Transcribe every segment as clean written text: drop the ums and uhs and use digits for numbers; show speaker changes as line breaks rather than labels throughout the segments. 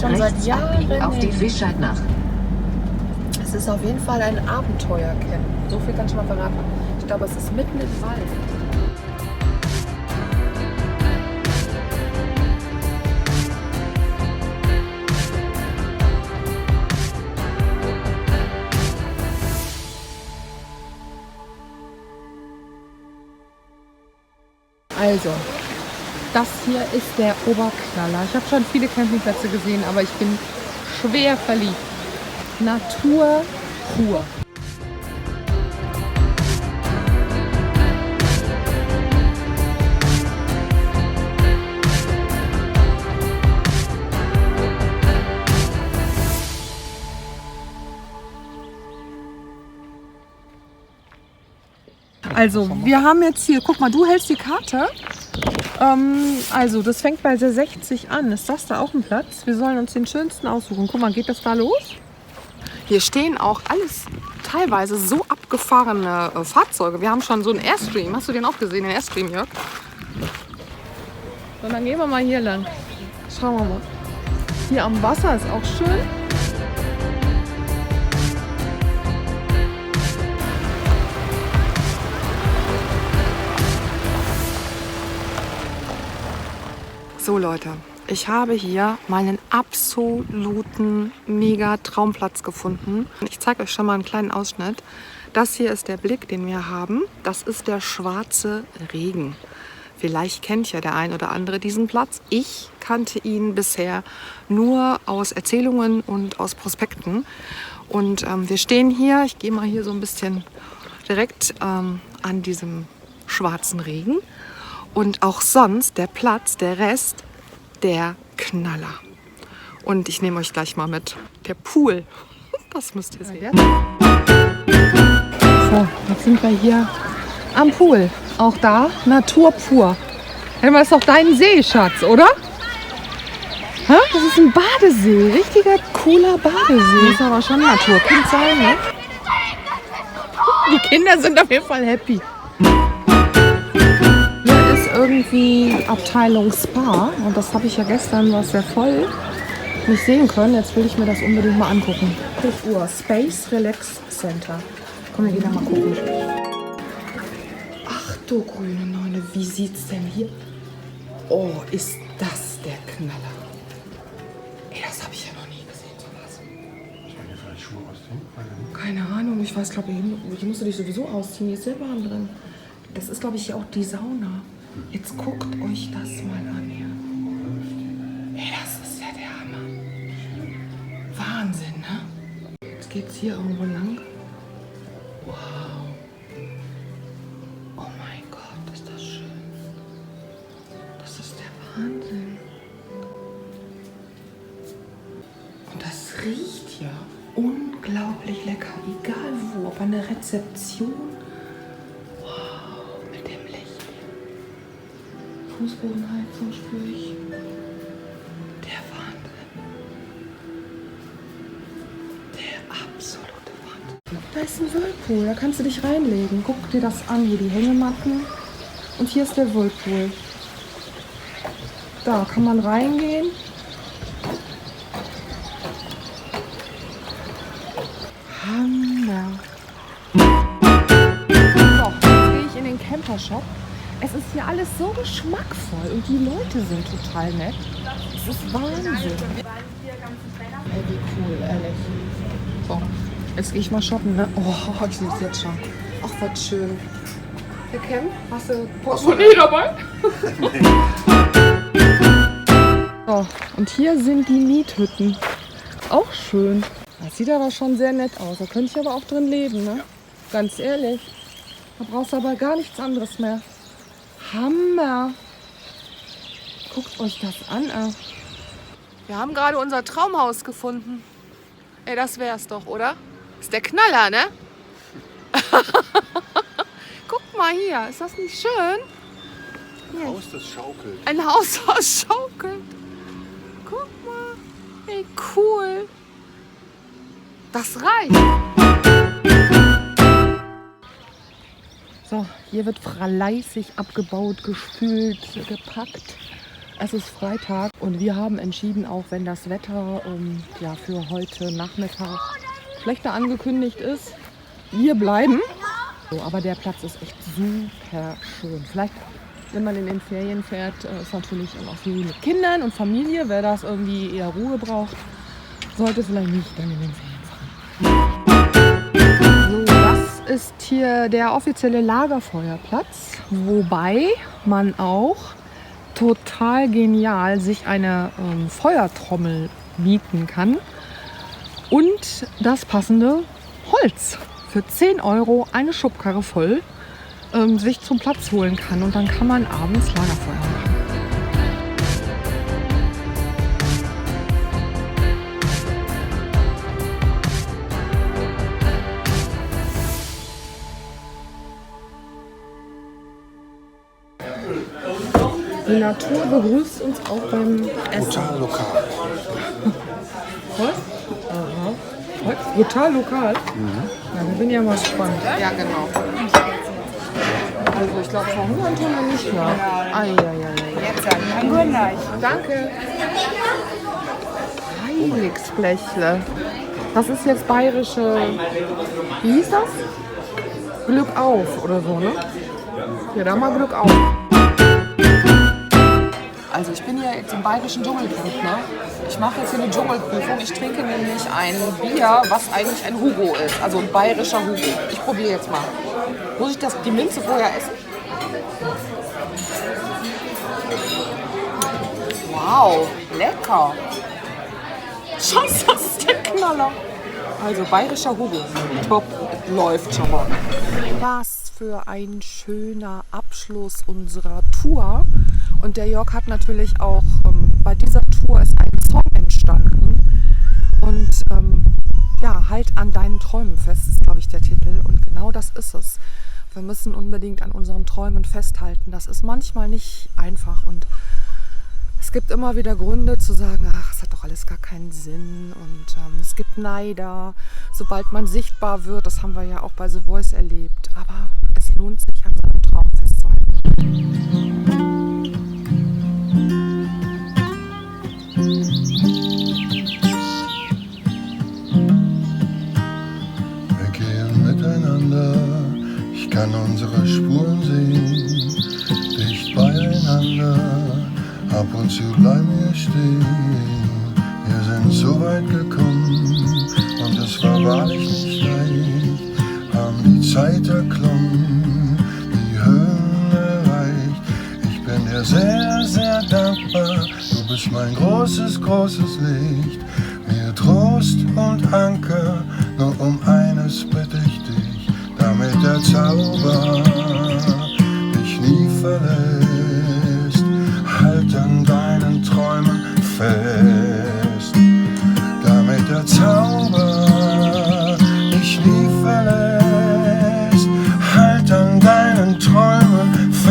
schon seit Jahren
auf die
hin.
Fischscheidnach.
Es ist auf jeden Fall ein Abenteuer, Ken. So viel kann ich schon mal verraten. Ich glaube, es ist mitten im Wald. Also, das hier ist der Oberknaller. Ich habe schon viele Campingplätze gesehen, aber ich bin schwer verliebt. Natur pur. Also, wir haben jetzt hier, guck mal, du hältst die Karte. Also, das fängt bei der 60 an. Ist das da auch ein Platz? Wir sollen uns den schönsten aussuchen. Guck mal, geht das da los? Hier stehen auch alles teilweise so abgefahrene Fahrzeuge. Wir haben schon so einen Airstream. Hast du den auch gesehen, den Airstream, Jörg? Und dann gehen wir mal hier lang. Schauen wir mal. Hier am Wasser ist auch schön. So Leute, ich habe hier meinen absoluten mega Traumplatz gefunden. Ich zeige euch schon mal einen kleinen Ausschnitt. Das hier ist der Blick, den wir haben. Das ist der Schwarze Regen. Vielleicht kennt ja der ein oder andere diesen Platz. Ich kannte ihn bisher nur aus Erzählungen und aus Prospekten. Und wir stehen hier, ich gehe mal hier so ein bisschen direkt an diesem Schwarzen Regen. Und auch sonst, der Platz, der Rest, der Knaller. Und ich nehme euch gleich mal mit. Der Pool, das müsst ihr sehen. So, jetzt sind wir hier am Pool. Auch da Natur pur. Das ist doch dein See, Schatz, oder? Hä? Das ist ein Badesee, richtiger cooler Badesee. Muss aber schon Naturkind sein, ne? Die Kinder sind auf jeden Fall happy. Irgendwie Abteilung Spa und das habe ich ja gestern, war sehr voll, nicht sehen können. Jetzt will ich mir das unbedingt mal angucken. 5 Uhr, Space Relax Center. Komm, wir gehen da mal gucken. Ach du grüne Neune, wie sieht's denn hier? Oh, ist das der Knaller. Ey, das habe ich ja noch nie gesehen, sowas.
Soll ich vielleicht Schuhe ausziehen?
Keine Ahnung, ich weiß, glaube ich musste dich sowieso ausziehen. Hier ist sehr warm drin. Das ist, glaube ich, hier auch die Sauna. Jetzt guckt euch das mal an hier. Ey, das ist ja der Hammer. Wahnsinn, ne? Jetzt geht's hier irgendwo lang. Wow. Oh mein Gott, ist das schön. Das ist der Wahnsinn. Und das riecht hier unglaublich lecker. Egal wo, ob an der Rezeption. Fußbodenheizung spüre ich. Der Wahnsinn. Der absolute Wahnsinn. Da ist ein Whirlpool, da kannst du dich reinlegen. Guck dir das an, hier die Hängematten. Und hier ist der Whirlpool. Da kann man reingehen. Hammer. So, jetzt gehe ich in den Campershop. Es ist hier alles so geschmackvoll und die Leute sind total nett. Es ist Wahnsinn. Ey, wie cool, ehrlich. So, jetzt gehe ich mal shoppen, ne? Oh, ich sehe es jetzt schon. Ach, was schön. Herr Ken, hast du Portemonnaie dabei? So, und hier sind die Miethütten. Auch schön. Das sieht aber schon sehr nett aus. Da könnte ich aber auch drin leben, ne? Ganz ehrlich. Da brauchst du aber gar nichts anderes mehr. Hammer! Guckt euch das an. Wir haben gerade unser Traumhaus gefunden. Ey, das wär's doch, oder? Ist der Knaller, ne? Guckt mal hier, ist das nicht schön?
Ein Haus, das schaukelt.
Ein Haus, das schaukelt. Guck mal. Ey, cool. Das reicht. So, hier wird fleißig abgebaut, gespült, gepackt. Es ist Freitag und wir haben entschieden, auch wenn das Wetter für heute Nachmittag schlechter angekündigt ist, wir bleiben. So, aber der Platz ist echt super schön. Vielleicht, wenn man in den Ferien fährt, ist natürlich auch viel mit Kindern und Familie. Wer das irgendwie eher Ruhe braucht, sollte vielleicht nicht dann in den Ferien fahren. So, das ist hier der offizielle Lagerfeuerplatz, wobei man auch total genial sich eine Feuertrommel mieten kann und das passende Holz für 10 € eine Schubkarre voll sich zum Platz holen kann und dann kann man abends Lagerfeuer machen. Die Natur begrüßt uns auch beim Essen.
Total lokal.
Was? Aha. Was? Total lokal? Ja, da bin ich ja mal gespannt. Ja, genau. Also ich glaube, verhungern tun wir nicht mehr. Jetzt danke. Heiligsblechle. Das ist jetzt bayerische, wie hieß das? Glück auf oder so, ne? Ja, da mal Glück auf. Also ich bin hier jetzt im bayerischen Dschungelcamp, ne? Ich mache jetzt hier eine Dschungelprüfung. Ich trinke nämlich ein Bier, was eigentlich ein Hugo ist. Also ein bayerischer Hugo. Ich probiere jetzt mal. Muss ich die Minze vorher essen? Wow, lecker. Scheiße, das ist der Knaller. Also bayerischer Hugo. Top, läuft schon mal. Was für ein schöner Abschluss unserer Tour. Und der Jörg hat natürlich auch, bei dieser Tour ist ein Song entstanden. Und halt an deinen Träumen fest ist, glaube ich, der Titel. Und genau das ist es. Wir müssen unbedingt an unseren Träumen festhalten. Das ist manchmal nicht einfach. Und es gibt immer wieder Gründe zu sagen, ach, es hat doch alles gar keinen Sinn. Und es gibt Neider, sobald man sichtbar wird. Das haben wir ja auch bei The Voice erlebt. Aber es lohnt sich, an seinem Traum festzuhalten.
Wir gehen miteinander, ich kann unsere Spuren sehen, dicht beieinander, ab und zu bleiben wir stehen. Wir sind so weit gekommen und es war wahrlich nicht leicht, haben die Zeit erklommen, die Höhen erreicht. Ich bin dir sehr, sehr dankbar, du bist mein großes, großes Licht. Mir Trost und Anker, nur um eines bitte ich dich, damit der Zauber dich nie verlässt. Halt an deinen Träumen fest, damit der Zauber dich nie verlässt. Halt an deinen Träumen fest.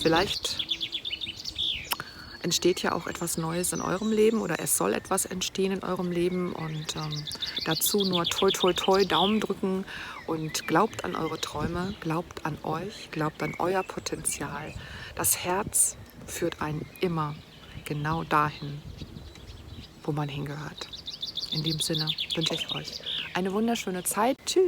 Vielleicht entsteht ja auch etwas Neues in eurem Leben oder es soll etwas entstehen in eurem Leben und dazu nur toi toi toi Daumen drücken und glaubt an eure Träume, glaubt an euch, glaubt an euer Potenzial. Das Herz führt einen immer genau dahin, wo man hingehört. In dem Sinne wünsche ich euch eine wunderschöne Zeit. Tschüss!